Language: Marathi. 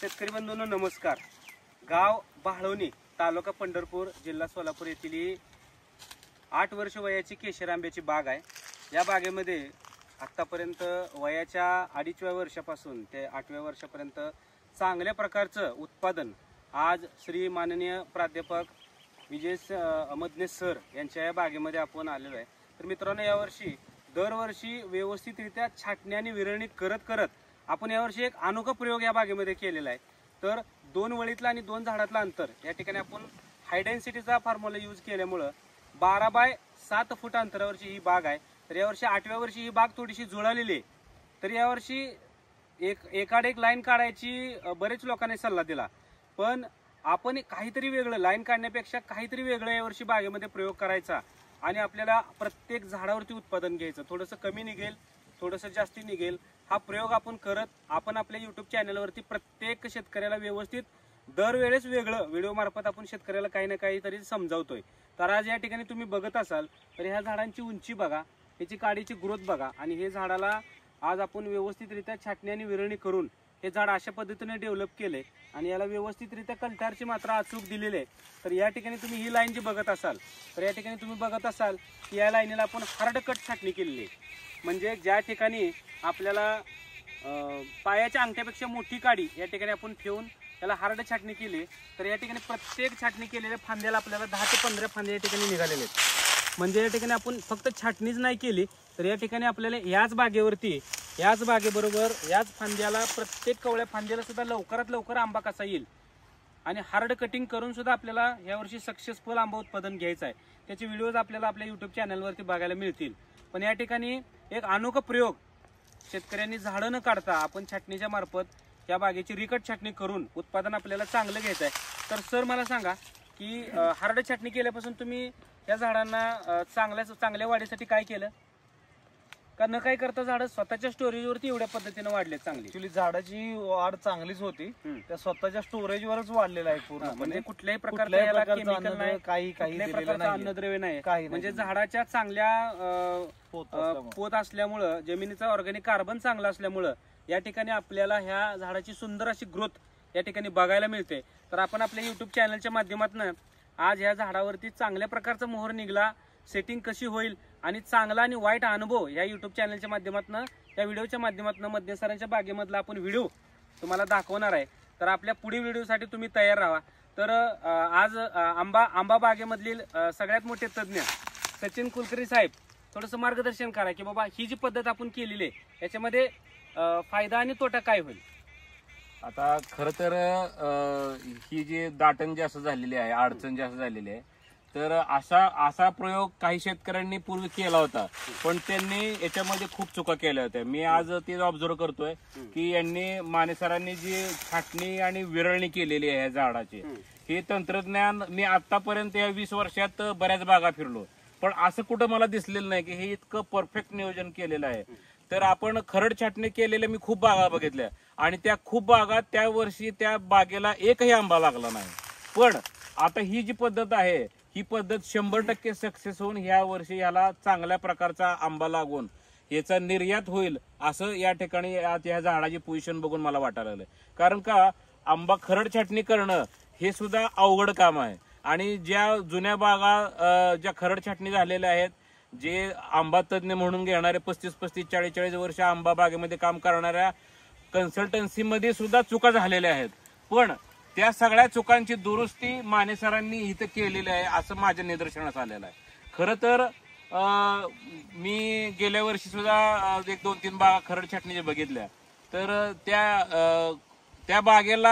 शेतकरी बंधूंनो नमस्कार। गाव बाळवणी, तालुका पंढरपूर, जिल्हा सोलापूर येथील 8 वर्ष वयाची केशर आंब्याची बाग आहे। या बागेमध्ये आतापर्यंत वयाच्या 2.5व्या वर्षापासून ते 8व्या वर्षापर्यंत चांगल्या प्रकारचं उत्पादन आज श्री माननीय प्राध्यापक विजय अमदने सर यांच्या या बागेमध्ये आपण आलेलो आहे। तर मित्रांनो, यावर्षी दरवर्षी व्यवस्थितरित्या छाटणी आणि विरळणी करत आपण यावर्षी एक अनोखा प्रयोग या बागेमध्ये केलेला आहे। तर 2 वळीतला आणि 2 झाडातला अंतर या ठिकाणी आपण हाय डेन्सिटीचा फॉर्म्युला यूज केल्यामुळे 12 बाय 7 फूट अंतरावरची ही बाग आहे। तर यावर्षी 8व्या वर्षी ही बाग थोडीशी जुळालेली आहे। तर यावर्षी एकाड एक लाईन काढायची बरेच लोकांनी सल्ला दिला, पण आपण काहीतरी वेगळं लाईन काढण्यापेक्षा काहीतरी वेगळं यावर्षी बागेमध्ये प्रयोग करायचा आणि आपल्याला प्रत्येक झाडावरती उत्पादन घ्यायचं। थोडंसं कमी निघेल, थोडंसं जास्ती निघेल, हा प्रयोग आपण करत आपण आपल्या YouTube चॅनलवरती प्रत्येक शेतकऱ्याला व्यवस्थित दरवेळेस वेगळं व्हिडिओ मार्फत आपण शेतकऱ्याला काही ना काहीतरी समजावतोय। तर आज या ठिकाणी तुम्ही बघत असाल तर ह्या झाडांची उंची बघा, याची काडीची ग्रोथ बघा, आणि हे झाडाला आज आपण व्यवस्थितरित्या छाटणी आणि विरळणी करून हे झाड अशा पद्धतीने डेव्हलप केले आणि याला व्यवस्थितरित्या कल्टारची मात्रा अचूक दिलेली आहे। तर या ठिकाणी तुम्ही ही लाईन जी बघत असाल तर या ठिकाणी तुम्ही बघत असाल की या लाईनीला आपण हार्ड कट छाटणी केलेली आहे। म्हणजे ज्या ठिकाणी आपल्याला पायाच्या अंगठ्यापेक्षा मोठी काडी या ठिकाणी आपण ठेवून त्याला हार्ड छाटणी केली, तर या ठिकाणी प्रत्येक छाटणी केलेल्या फांद्याला आपल्याला 10 ते 15 फांदे या ठिकाणी निघालेले आहेत। म्हणजे या ठिकाणी आपण फक्त छाटणीच नाही केली, तर या ठिकाणी आपल्याला याच बागेवरती याच बागेबरोबर याच फांद्याला प्रत्येक कवळ्या फांद्याला सुद्धा लवकरात लवकर आंबा कसा येईल आणि हार्ड कटिंग करून सुद्धा आपल्याला यावर्षी सक्सेसफुल आंबा उत्पादन घ्यायचं आहे। त्याचे व्हिडिओज आपल्याला आपल्या YouTube चॅनलवरती बघायला मिळतील। पण या ठिकाणी एक अनोखा प्रयोग शेतकऱ्यांनी झाडं न काढता आपण छाटणीच्या मार्फत या बागेची रिकट छाटणी करून उत्पादन आपल्याला चांगलं घ्यायचं आहे। तर सर मला सांगा की हार्ड छाटणी केल्यापासून तुम्ही या झाडांना चांगल्या वाढीसाठी काय केलं, का न काय करता झाडं स्वतःच्या स्टोरेजवरती एवढ्या पद्धतीने वाढले चांगली? ऍक्च्युली झाडाची वाढ चांगलीच होती, त्या स्वतःच्या स्टोरेजवरच वाढलेला आहे पूर्ण। म्हणजे कुठल्याही प्रकारचं केमिकल नाही, काही अन्नद्रव्य नाही, म्हणजे झाडाच्या चांगल्या पोत असल्यामुळं, जमिनीचा ऑर्गॅनिक कार्बन चांगला असल्यामुळं या ठिकाणी आपल्याला ह्या झाडाची सुंदर अशी ग्रोथ या ठिकाणी बघायला मिळते। तर आपण आपल्या YouTube चॅनलच्या माध्यमातून आज ह्या झाडावरती चांगल्या प्रकारचा मोहर निघला, सेटिंग कशी होईल आणि चांगला आणि वाईट अनुभव या YouTube चॅनलच्या माध्यमातून, या व्हिडिओच्या माध्यमातून मदने सरांच्या बागेमधला आपण व्हिडिओ तुम्हाला दाखवणार आहे। तर आपल्या पुढील व्हिडिओसाठी तुम्ही तयार राहा। तर आज आंबा बागेमधील सगळ्यात मोठे तज्ज्ञ सचिन कुलकर्णी साहेब थोडंसं मार्गदर्शन करा की बाबा ही जी पद्धत आपण केलेली आहे याच्यामध्ये फायदा आणि तोटा काय होईल। आता खरं तर ही जी दाटण जास्त झालेली आहे, अडचण जास्त झालेली आहे, तर असा प्रयोग काही शेतकऱ्यांनी पूर्वी केला होता, पण त्यांनी याच्यामध्ये खूप चुका केल्या होत्या। मी आज ते ऑब्झर्व करतोय की यांनी माने सरांनी जी छाटणी आणि विरळणी केलेली आहे झाडाची, हे तंत्रज्ञान मी आतापर्यंत या 20 वर्षात बऱ्याच बागा फिरलो, पण असं कुठं मला दिसलेलं नाही की हे इतकं परफेक्ट नियोजन केलेलं आहे। तर आपण खरड छाटणी केलेल्या मी खूप बागा बघितल्या आणि त्या खूप बागात त्या वर्षी त्या बागेला एकही आंबा लागला नाही। पण आता ही जी पद्धत आहे ही पद्धत 100% सक्सेस होऊन या वर्षी याला चांगल्या प्रकारचा आंबा लागून याचा निर्यात होईल असं या ठिकाणी या झाडाची पोझिशन बघून मला वाटायला लागलं। कारण का आंबा खरड छाटणी करणं हे सुद्धा अवघड काम आहे आणि ज्या जुन्या बागा ज्या खरड छाटणी झालेल्या आहेत, जे आंबा तज्ज्ञ म्हणून घेणारे 35-35, 40-40 वर्ष आंबा बागेमध्ये काम करणाऱ्या कन्सल्टन्सी मध्ये सुद्धा चुका झालेल्या आहेत, पण त्या सगळ्या चुकांची दुरुस्ती माने सरांनी इथं केलेली आहे असं माझ्या निदर्शनास आलेलं आहे। खरं तर मी गेल्या वर्षी सुद्धा 1-2-3 बागा खरड छाटणीच्या बघितल्या, तर त्या बागेला